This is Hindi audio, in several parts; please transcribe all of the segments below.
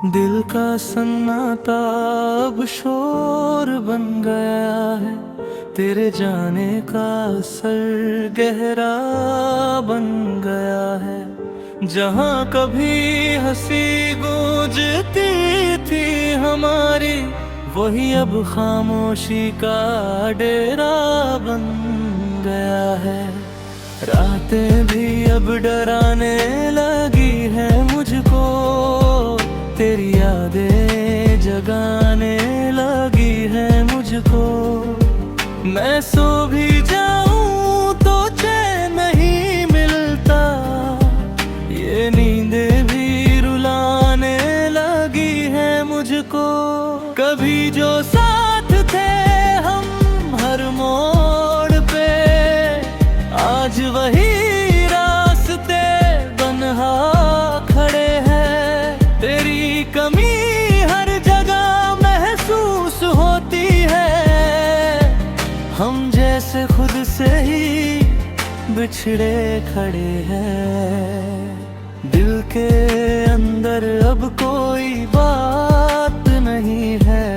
दिल का सन्नाटा अब शोर बन गया है। तेरे जाने का असर गहरा बन गया है। जहाँ कभी हंसी गूंजती थी हमारी, वही अब खामोशी का डेरा बन गया है। रातें भी अब डराने लगी है मुझको, तेरी यादें जगाने लगी है मुझको। मैं सो भी जाऊं तो चैन नहीं मिलता, ये नींदें भी रुलाने लगी है मुझको। कभी जो साथ थे हम हर मोड़ पे, आज वही रास्ते बन्हा खड़े हैं। तेरी कमी हर जगह महसूस होती है, हम जैसे खुद से ही बिछड़े खड़े हैं। दिल के अंदर अब कोई बात नहीं है,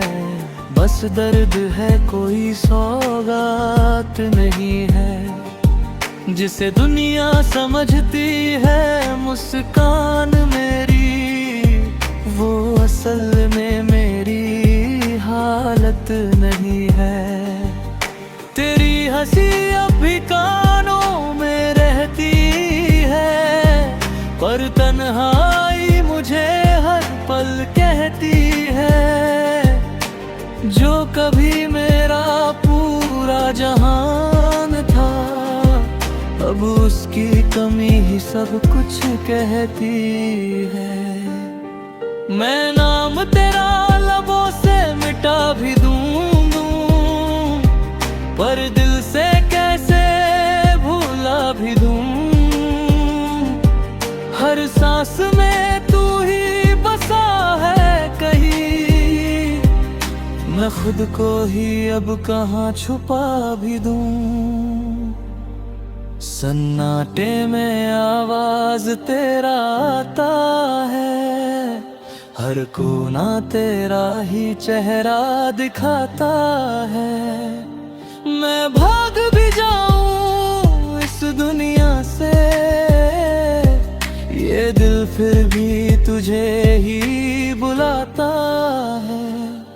बस दर्द है कोई सौगात नहीं है। जिसे दुनिया समझती है मुस्कान मेरी, वो असल में मेरी हालत नहीं है। तेरी हंसी अब भी कानों में रहती है, पर तन्हाई मुझे हर पल कहती है। जो कभी मेरा पूरा जहान था, अब उसकी कमी ही सब कुछ कहती है। मैं नाम तेरा लबों से मिटा भी दूं, पर दिल से कैसे भूला भी दूं। हर सांस में तू ही बसा है कहीं, मैं खुद को ही अब कहाँ छुपा भी दूं। सन्नाटे में आवाज तेरा आता है, हर कोना तेरा ही चेहरा दिखाता है। मैं भाग भी जाऊं इस दुनिया से, ये दिल फिर भी तुझे ही बुलाता है।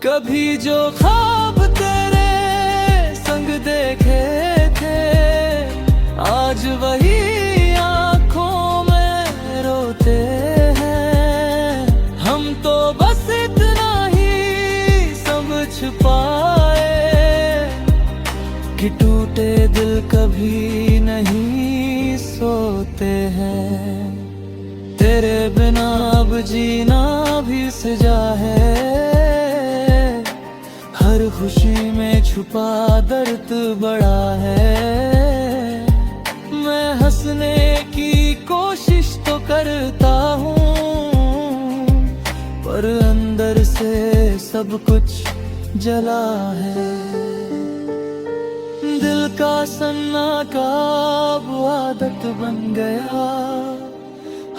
कभी जो ख्वाब तेरे संग देखे थे, आज वही आँखों में रोते हैं। हम तो बस इतना ही समझ पाए कि टूटे दिल कभी नहीं सोते हैं। तेरे बिना अब जीना भी सजा है, हर खुशी में छुपा दर्द बड़ा है। मैं हंसने की कोशिश तो करता हूँ, पर अंदर से सब कुछ जला है। दिल का सन्नाटा अब आदत बन गया,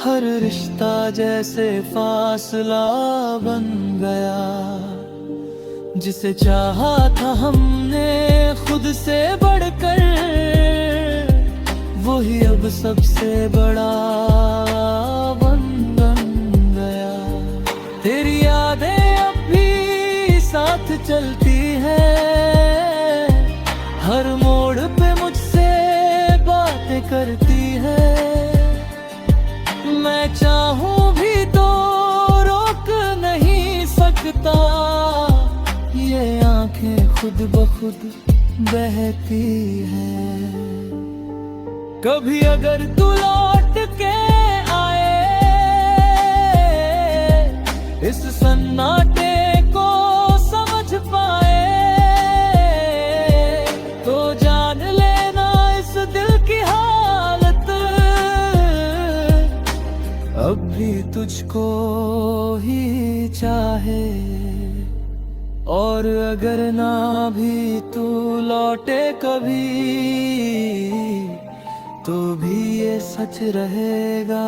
हर रिश्ता जैसे फासला बन गया। जिसे चाहा था हमने खुद से बढ़कर, वही अब सबसे बड़ा बन गया। तेरी यादें अब भी साथ चलती है, हर मोड़ पे मुझसे बातें करती है। मैं चाहूं भी तो रोक नहीं सकता, ये आंखें खुद ब खुद बहती है। कभी अगर तू लौट के आए, इस सन्नाटे को समझ पाए, तो जान लेना इस दिल की हालत अब भी तुझको ही चाहे। और अगर ना भी तू लौटे कभी, तो भी ये सच रहेगा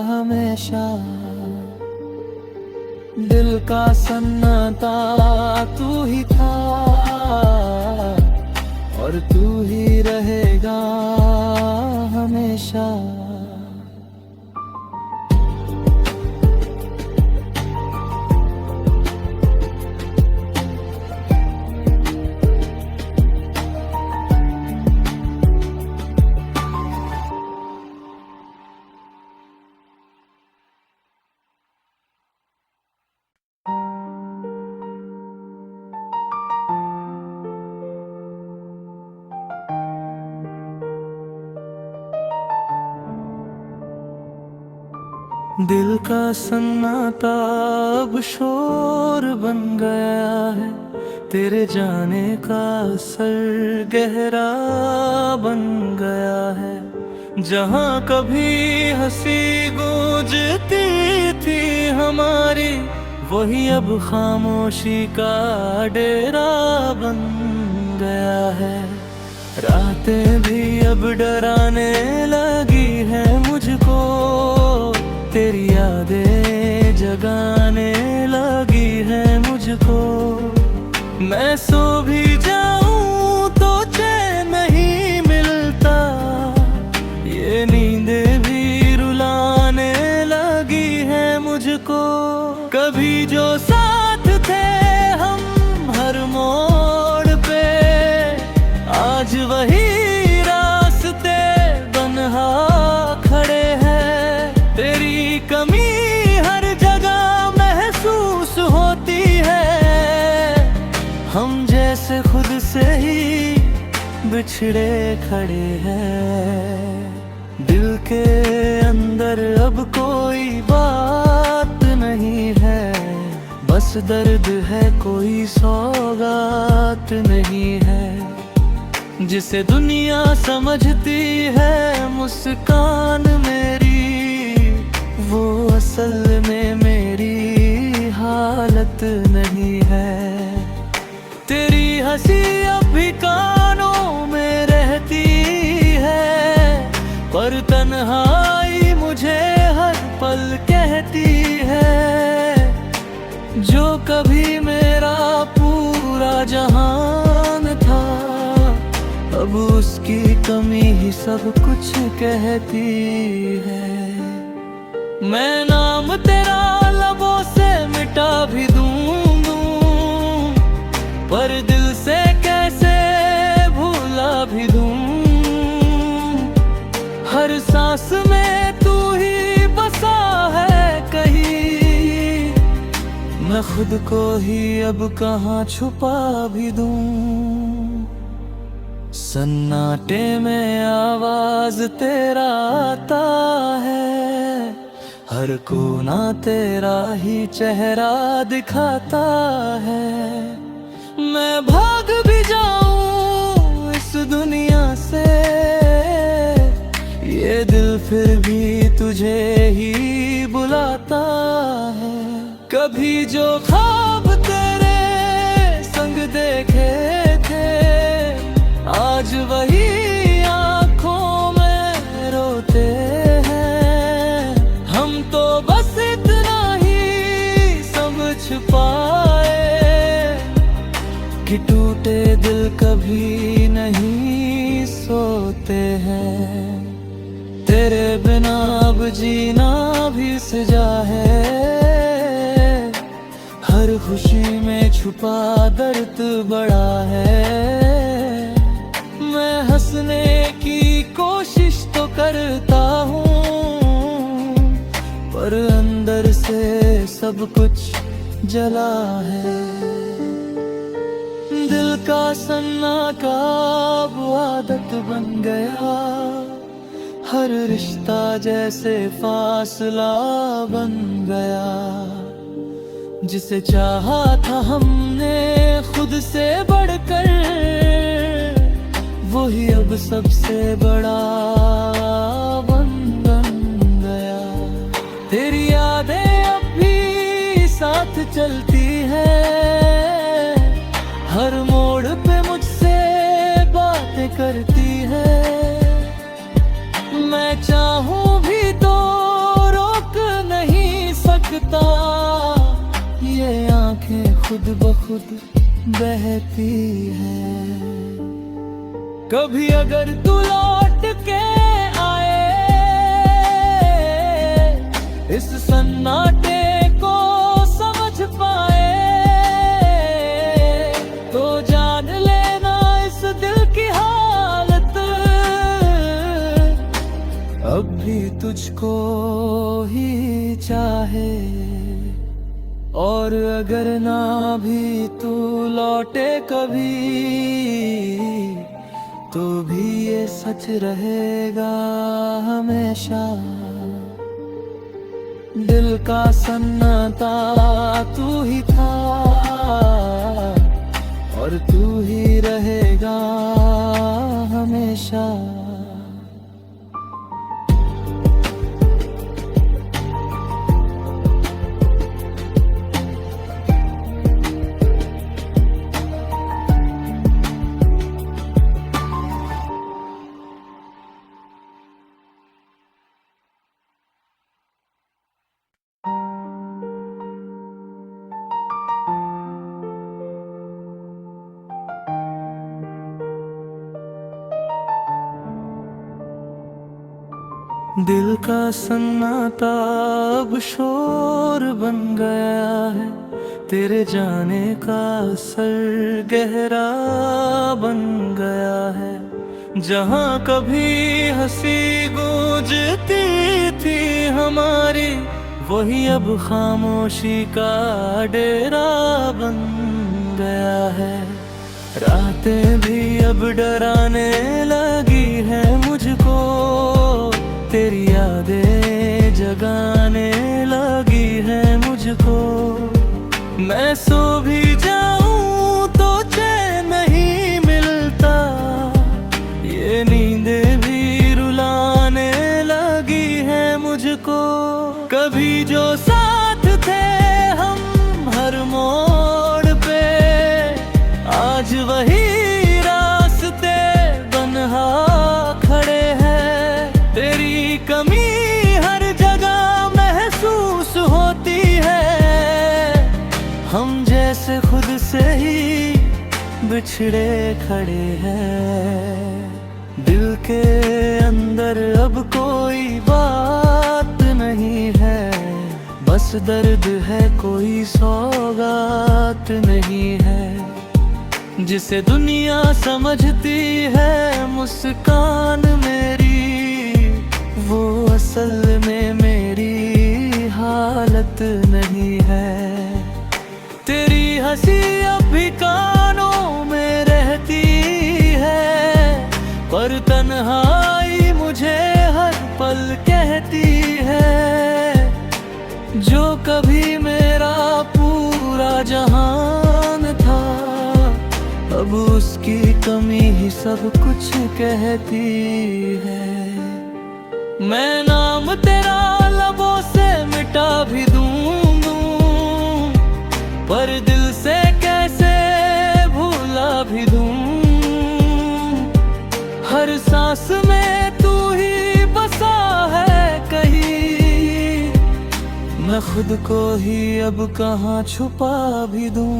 हमेशा। दिल का सन्नाटा तू ही था और तू ही रहेगा हमेशा। दिल का सन्नाटा अब शोर बन गया है, तेरे जाने का असर गहरा बन गया है। जहाँ कभी हंसी गूंजती थी हमारी, वही अब खामोशी का डेरा बन गया है। रातें भी अब डराने लगी है मुझको, तेरी यादें जगाने लगी है मुझको। मैं सो भी जाऊं तो चैन नहीं मिलता, ये नींदें भी रुलाने लगी है मुझको। कभी जो साथ थे हम हर मोड़ पे, आज वही रास्ते बनहा खड़े हैं। तेरी कमी हर जगह महसूस होती है, हम जैसे खुद से ही बिछड़े खड़े हैं। दिल के अंदर अब कोई बात नहीं है, बस दर्द है कोई सौगात नहीं है। जिसे दुनिया समझती है मुस्कान मेरी, वो असल में मेरी हालत नहीं है। तेरी हंसी अब भी कानों में रहती है, पर तन्हाई मुझे हर पल कहती है। जो कभी मेरा पूरा जहान था, अब उसकी कमी ही सब कुछ कहती है। मैं नाम तेरा लबों से मिटा भी दूं, पर दिल से कैसे भूला भी दूं। हर सांस में तू ही बसा है कहीं, मैं खुद को ही अब कहाँ छुपा भी दूं। सन्नाटे में आवाज तेरा आता है, हर कोना तेरा ही चेहरा दिखाता है। मैं भाग भी जाऊं इस दुनिया से, ये दिल फिर भी तुझे ही बुलाता है। कभी जो ख्वाब तेरे संग देखे थे, आज वही आँखों में रोते हैं। हम तो बस इतना ही समझ पाए कि टूटे दिल कभी नहीं सोते हैं। तेरे बिना अब जीना भी सजा है, हर खुशी में छुपा दर्द बड़ा है। मैं हंसने की कोशिश तो करता हूँ, पर अंदर से सब कुछ जला है। दिल का सन्नाटा अब आदत बन गया, हर रिश्ता जैसे फासला बन गया। जिसे चाहा था हमने खुद से बढ़कर, वही अब सबसे बड़ा बन गया। तेरी यादें अब भी साथ चलती है, हर मोड़ पे मुझसे बातें करती है। मैं चाहूं भी तो रोक नहीं सकता, खुद ब खुद बहती है। कभी अगर तू लौट के आए इस सन्नाटे को समझ पाए, तो जान लेना इस दिल की हालत अब भी तुझको ही चाहे। और अगर ना भी तू लौटे कभी, तो भी ये सच रहेगा हमेशा, दिल का सन्नाटा तू ही था और तू ही रहेगा हमेशा। दिल का सन्नाटा अब शोर बन गया है, तेरे जाने का असर गहरा बन गया है। जहाँ कभी हंसी गूंजती थी हमारी, वही अब खामोशी का डेरा बन गया है। रातें भी अब डराने लगी है मुझको, तेरी यादें जगाने लगी है मुझको। मैं सो भी जाऊं तो चैन नहीं मिलता, ये नींदें भी रुलाने लगी है मुझको। कभी जो साथ थे हम हर मोड़ पे, आज वही रास्ते बनहा खड़े हैं। तेरी कमी हर जगह महसूस होती है, हम जैसे खुद से ही बिछड़े खड़े हैं। दिल के अंदर अब कोई बात नहीं है, बस दर्द है कोई सौगात नहीं है। जिसे दुनिया समझती है मुस्कान मेरी, वो असल में मेरी हालत नहीं है। तेरी हंसी अब भी कानों में रहती है, पर तन्हाई मुझे हर पल कहती है। जो कभी मेरा पूरा जहान था, अब उसकी कमी ही सब कुछ कहती है। मैं नाम तेरा लबों से मिटा भी दूं, पर दिल से कैसे भूला भी दूं। हर सांस में तू ही बसा है कहीं, मैं खुद को ही अब कहाँ छुपा भी दूं।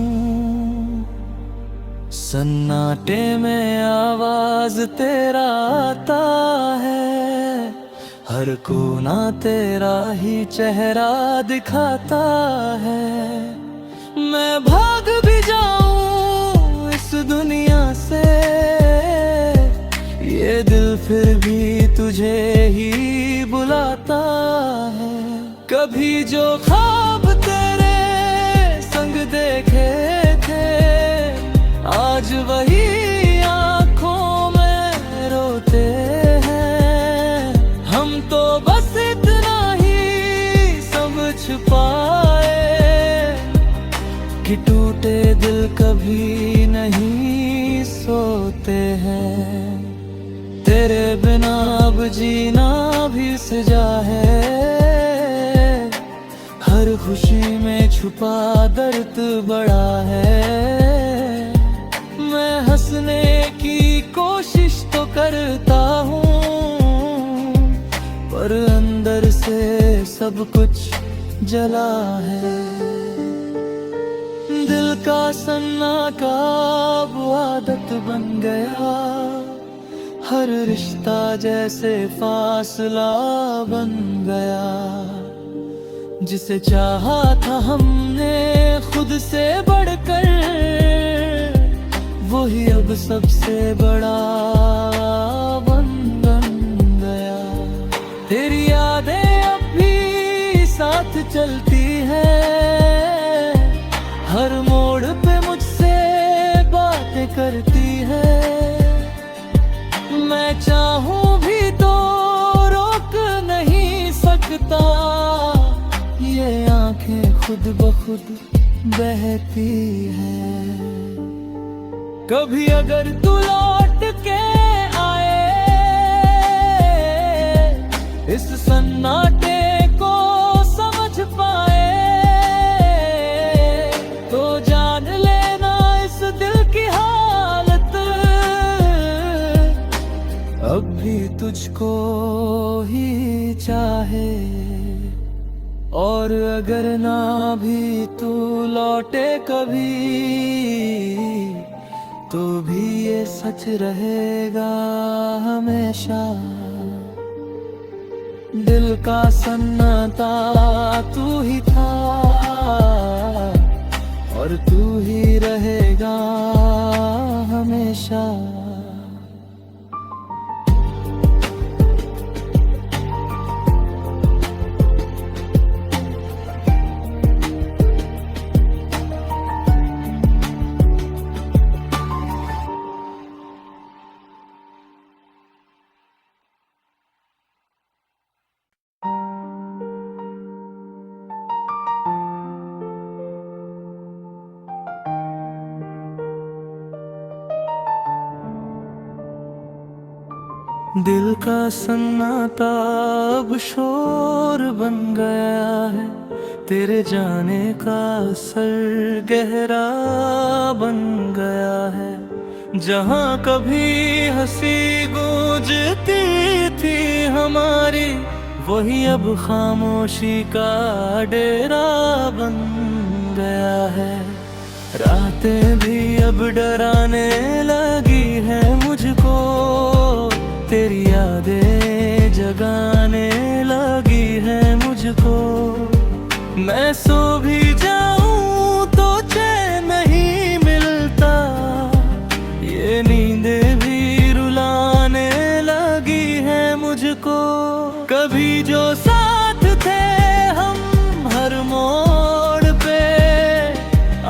सन्नाटे में आवाज तेरा आता है, हर कोना तेरा ही चेहरा दिखाता है। मैं भाग भी जाऊं इस दुनिया से, ये दिल फिर भी तुझे ही बुलाता है। कभी जो ख्वाब तेरे संग देखे थे, आज वही आँखों में रोते हैं। हम तो बस इतना ही समझ पाए कि टूटे दिल कभी नहीं सोते हैं। तेरे बिना अब जीना भी सजा है, हर खुशी में छुपा दर्द बड़ा है। मैं हंसने की कोशिश तो करता हूँ, पर अंदर से सब कुछ जला है। दिल का सन्नाटा अब आदत बन गया, हर रिश्ता जैसे फासला बन गया। जिसे चाहा था हमने खुद से बढ़कर, वही अब सबसे बड़ा बन गया। तेरी यादें अब भी साथ चलती है, हर मोड़ पे मुझसे बातें करती है। मैं चाहूं भी तो रोक नहीं सकता, ये आंखें खुद ब खुद बहती है। कभी अगर तू लौट के आए, इस सन्नाटे को समझ पाए, तो जान लेना इस दिल की हालत अब भी तुझको ही चाहे। और अगर ना भी तू लौटे कभी, तो भी ये सच रहेगा हमेशा। दिल का सन्नाटा तू ही था, और तू ही रहेगा हमेशा। दिल का सन्नाटा अब शोर बन गया है, तेरे जाने का असर गहरा बन गया है। जहाँ कभी हंसी गूंजती थी हमारी, वही अब खामोशी का डेरा बन गया है। रातें भी अब डराने लगी है मुझको, तेरी यादें जगाने लगी है मुझको। मैं सो भी जाऊं तो चैन नहीं मिलता, ये नींदें भी रुलाने लगी है मुझको। कभी जो साथ थे हम हर मोड़ पे,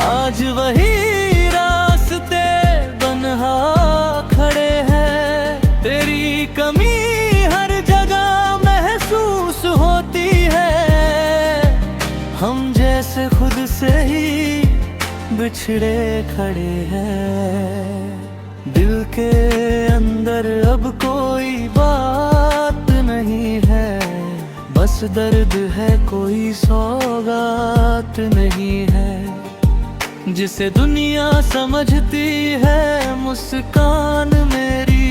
आज वही रास्ते बन्हा खड़े हैं। तेरी कमी हर जगह महसूस होती है, हम जैसे खुद से ही बिछड़े खड़े हैं। दिल के अंदर अब कोई बात नहीं है, बस दर्द है कोई सौगात नहीं है। जिसे दुनिया समझती है मुस्कान मेरी,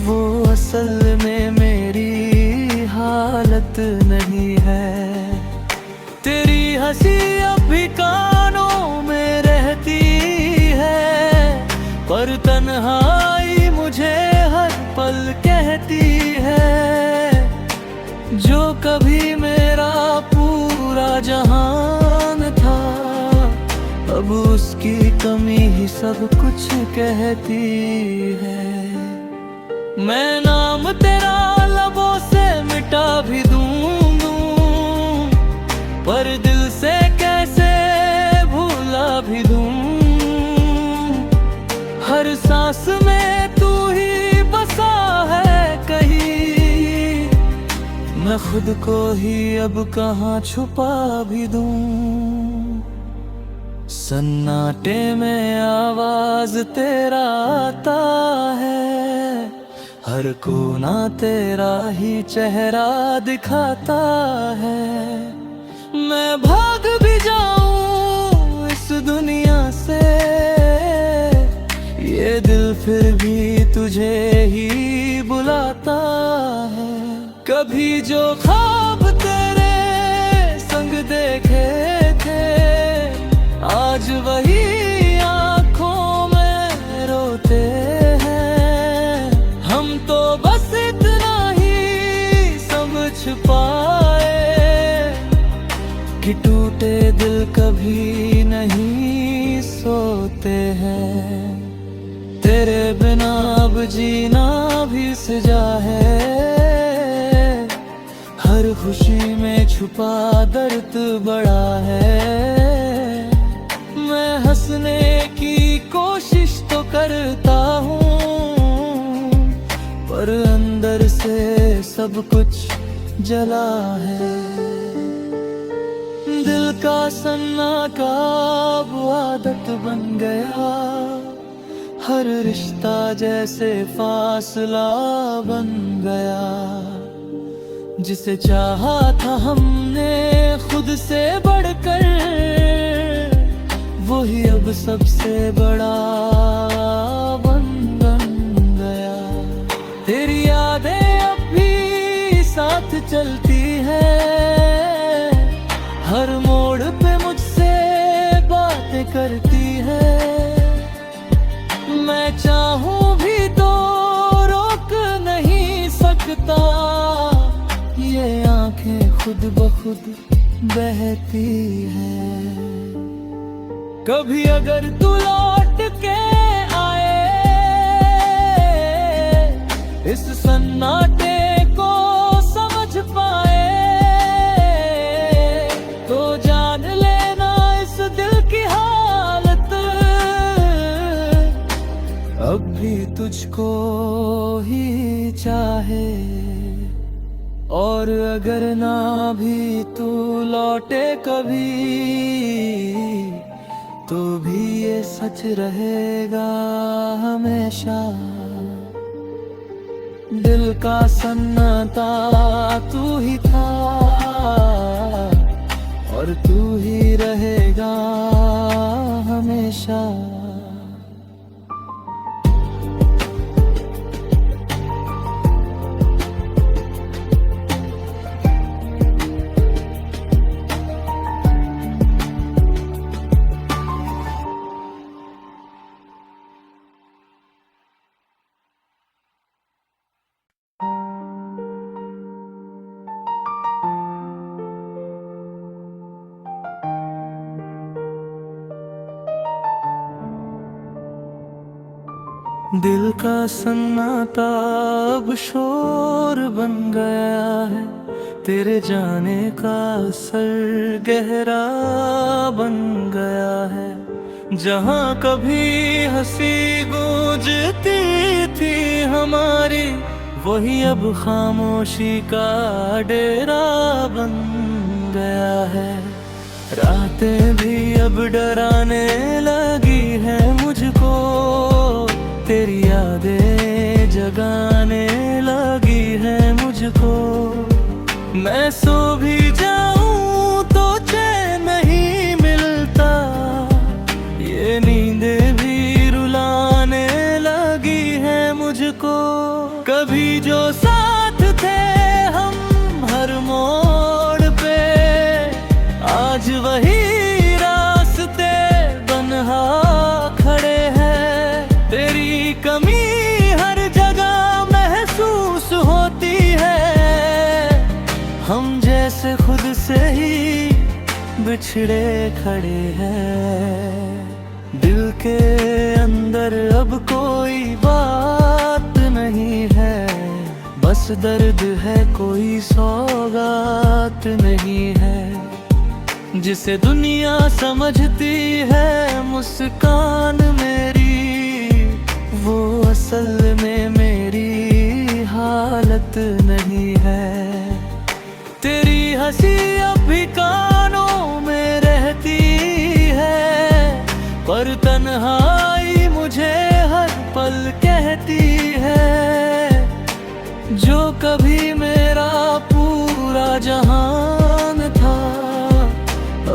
वो असल में मेरी हालत नहीं है। तेरी हंसी अब भी कानों में रहती है, पर तन्हाई मुझे हर पल कहती है। जो कभी मेरा पूरा जहान था, अब उसकी कमी ही सब कुछ कहती है। मैं नाम तेरा लबों से मिटा भी दूं, पर दिल से कैसे भूला भी दूं। हर सांस में तू ही बसा है कहीं, मैं खुद को ही अब कहाँ छुपा भी दूं। सन्नाटे में आवाज तेरा आता है, हर कोना तेरा ही चेहरा दिखाता है। मैं भाग भी जाऊं इस दुनिया से, ये दिल फिर भी तुझे ही बुलाता है। कभी जो ख्वाब तेरे संग देखे थे, आज आज वही आंखों में रोते हैं। हम तो बस इतना ही समझ पाए कि टूटे दिल कभी नहीं सोते हैं। तेरे बिना अब जीना भी सजा है, हर खुशी में छुपा दर्द बड़ा है। मैं हंसने की कोशिश तो करता हूँ, पर अंदर से सब कुछ जला है। दिल का सन्नाटा अब आदत बन गया, हर रिश्ता जैसे फासला बन गया। जिसे चाहा था हमने खुद से बढ़कर, वही अब सबसे बड़ा बन गया। तेरी यादें अब भी साथ चलती है, हर मोड़ पे मुझसे बातें करती है। मैं चाहूं भी तो रोक नहीं सकता, ये आंखें खुद ब खुद बहती है। कभी अगर तू लौट के आए, इस सन्नाटे को समझ पाए, तो जान लेना इस दिल की हालत अब भी तुझको ही चाहे। और अगर ना भी तू लौटे कभी, तो भी ये सच रहेगा हमेशा। दिल का सन्नाटा तू ही था, और तू ही रहेगा हमेशा। दिल का सन्नाटा अब शोर बन गया है, तेरे जाने का असर गहरा बन गया है। जहाँ कभी हंसी गूंजती थी हमारी, वही अब खामोशी का डेरा बन गया है। रातें भी अब डराने लगी है मुझको, तेरी यादें जगाने लगी है मुझको। मैं सो भी जाऊं तो चैन नहीं मिलता, ये नींदें भी रुलाने लगी है मुझको। कभी जो साथ थे हम हर मोड़ पे, आज वही रास्ते बनहा खड़े हैं। तेरी कमी हर जगह महसूस होती है, हम जैसे खुद से ही बिछड़े खड़े हैं। दिल के अंदर अब कोई बात नहीं है, बस दर्द है कोई सौगात नहीं है। जिसे दुनिया समझती है मुस्कान मेरी, वो असल में मेरी हालत नहीं है। तेरी हंसी अब भी कानों में रहती है, पर तन्हाई मुझे हर पल कहती है। जो कभी मेरा पूरा जहान था,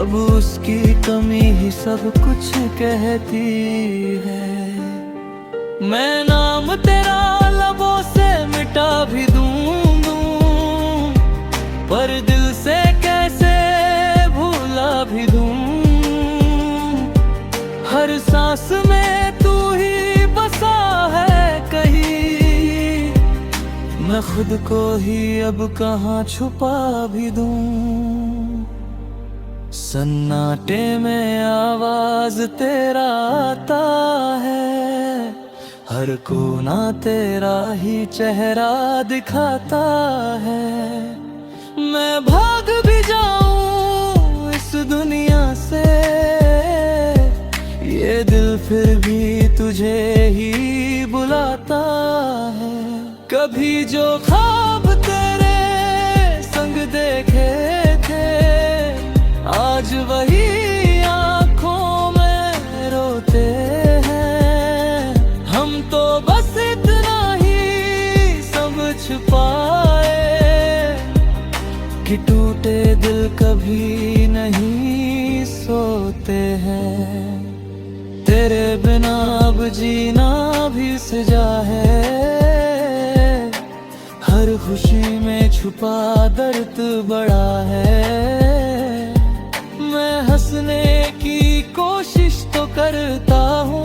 अब उसकी कमी ही सब कुछ कहती है। मैं नाम तेरा लबों से मिटा भी दूं, पर दिल से कैसे भूला भी दूं। बस में तू ही बसा है कहीं, मैं खुद को ही अब कहाँ छुपा भी दूं। सन्नाटे में आवाज तेरा आता है, हर कोना तेरा ही चेहरा दिखाता है। मैं भाग भी जाऊं इस दुनिया से, ये दिल फिर भी तुझे ही बुलाता है। कभी जो ख्वाब तेरे संग देखे थे, आज वही आंखों में रोते हैं। हम तो बस इतना ही समझ पाए कि टूटे दिल कभी नहीं सोते हैं। तेरे बिना अब जीना भी सजा है, हर खुशी में छुपा दर्द बड़ा है। मैं हंसने की कोशिश तो करता हूँ,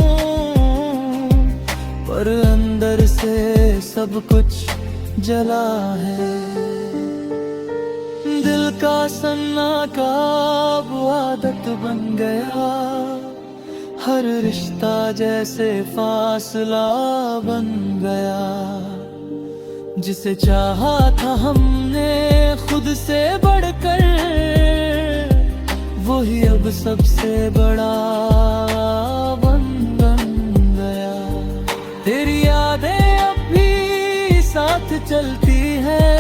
पर अंदर से सब कुछ जला है। दिल का सन्नाटा अब आदत बन गया, हर रिश्ता जैसे फासला बन गया। जिसे चाहा था हमने खुद से बढ़कर, वही अब सबसे बड़ा बन गया। तेरी यादें अब भी साथ चलती है,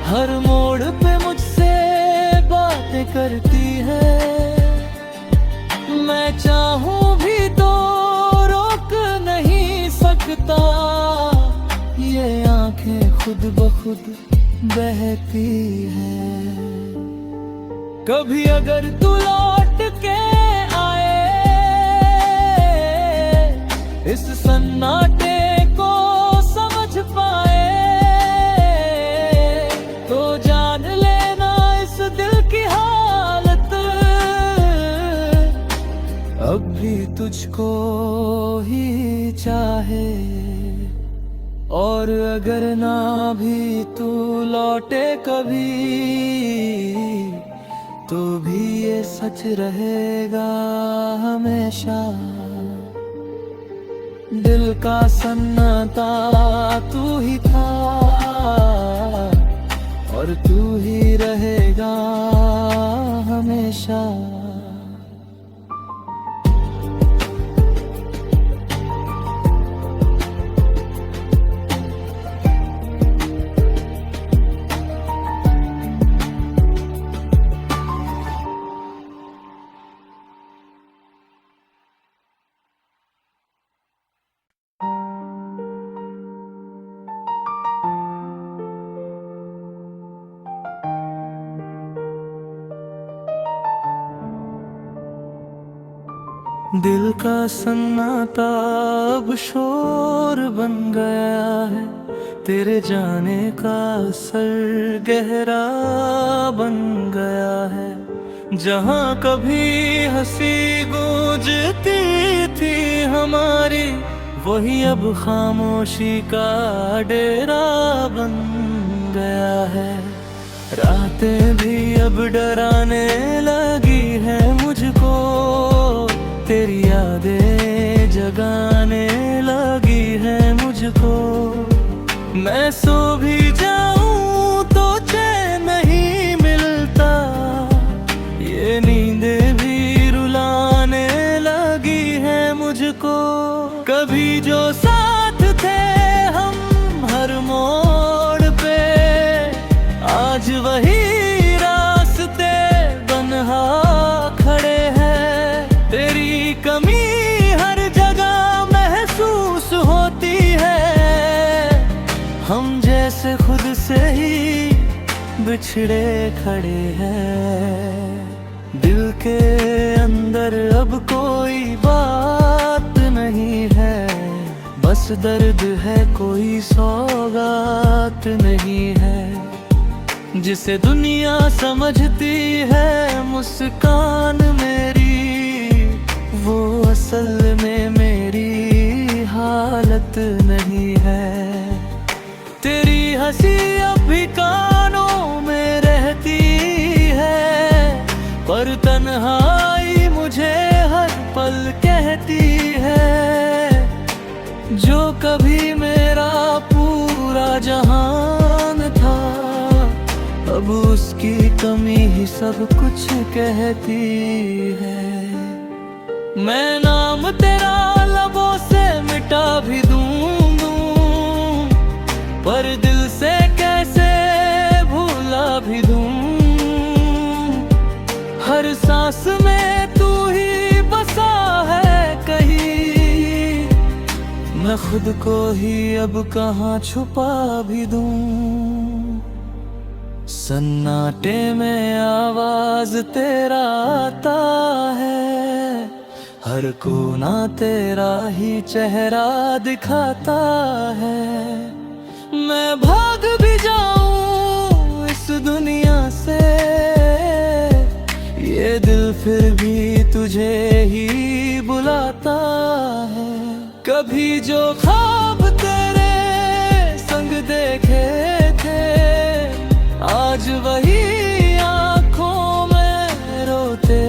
हर मोड़ पे मुझसे बातें करती है। मैं चाहूं भी तो रोक नहीं सकता, ये आंखें खुद ब खुद बहती है। कभी अगर तू लौट के आए, इस सन्नाटे को समझ पाए, तो जान लेना इस दिल की हालत अब भी तुझको ही चाहे। और अगर ना भी तू लौटे कभी, तो भी ये सच रहेगा हमेशा। दिल का सन्नाटा तू ही था, और तू ही रहेगा हमेशा। दिल का सन्नाटा अब शोर बन गया है, तेरे जाने का असर गहरा बन गया है। जहाँ कभी हंसी गूंजती थी हमारी, वही अब खामोशी का डेरा बन गया है। रातें भी अब डराने लगी है मुझको, तेरी यादें जगाने लगी है मुझको। मैं सो भी जाऊं तो चैन नहीं मिलता, ये नींदें भी रुलाने लगी है मुझको। कभी जो साथ थे हम हर मोड़ पे, आज वही रास्ते बनहा खड़े हैं। तेरी कमी हर जगह महसूस होती है, हम जैसे खुद से ही बिछड़े खड़े हैं। दिल के अंदर अब कोई बात नहीं है, बस दर्द है कोई सौगात नहीं है। जिसे दुनिया समझती है मुस्कान मेरी, वो असल में मेरी हालत नहीं है। तेरी हंसी अब भी कानों में रहती है, पर तन्हाई मुझे हर पल कहती है। जो कभी मेरा पूरा जहान था, अब उसकी कमी ही सब कुछ कहती है। मैं नाम तेरा लबों से मिटा भी दूं, पर दिल से कैसे भूला भी दूं। हर सांस में तू ही बसा है कहीं, मैं खुद को ही अब कहाँ छुपा भी दूं। सन्नाटे में आवाज तेरा आता है, हर कोना तेरा ही चेहरा दिखाता है। मैं भाग भी जाऊं इस दुनिया से, ये दिल फिर भी तुझे ही बुलाता है। कभी जो ख्वाब तेरे संग देखे थे, आज वही आँखों में रोते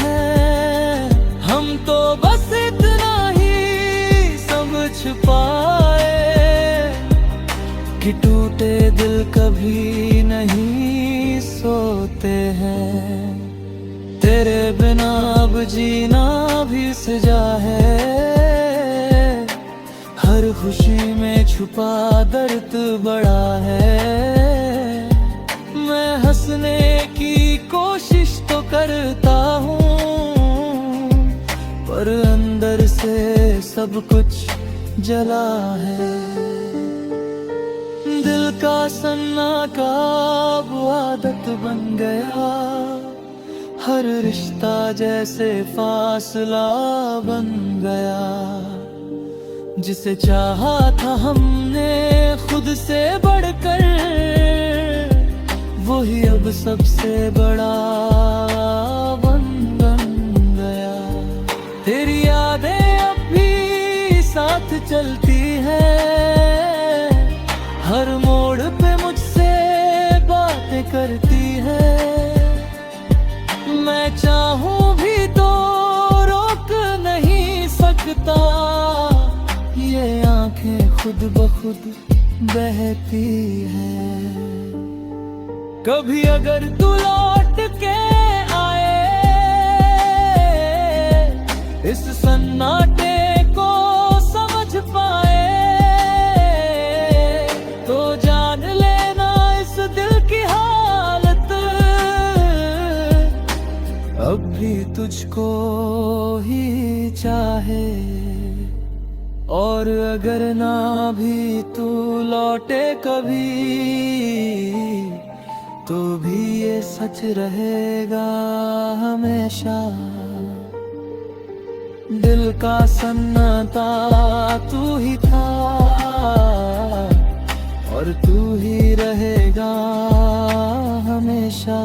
हैं। हम तो बस इतना ही समझ पाए कि टूटे दिल कभी नहीं सोते हैं। तेरे बिना अब जीना भी सजा है, हर खुशी में छुपा दर्द बड़ा है। मैं हंसने की कोशिश तो करता हूँ, पर अंदर से सब कुछ जला है। दिल का सन्नाटा अब आदत बन गया, हर रिश्ता जैसे फासला बन गया। जिसे चाहा था हमने खुद से बढ़कर, वही अब सबसे बड़ा बन गया। तेरी यादें अब भी साथ चलती है, हर मोड़ पे मुझसे बातें करती है। मैं चाहूं भी तो रोक नहीं सकता, ये आंखें खुद ब खुद बहती है। कभी अगर तू लौट के आए, इस सन्नाटे को समझ पाए, तो जान लेना इस दिल की हालत अब भी तुझको ही चाहे। और अगर ना भी तू लौटे कभी, तो भी ये सच रहेगा हमेशा। दिल का सन्नाटा तू ही था, और तू ही रहेगा हमेशा।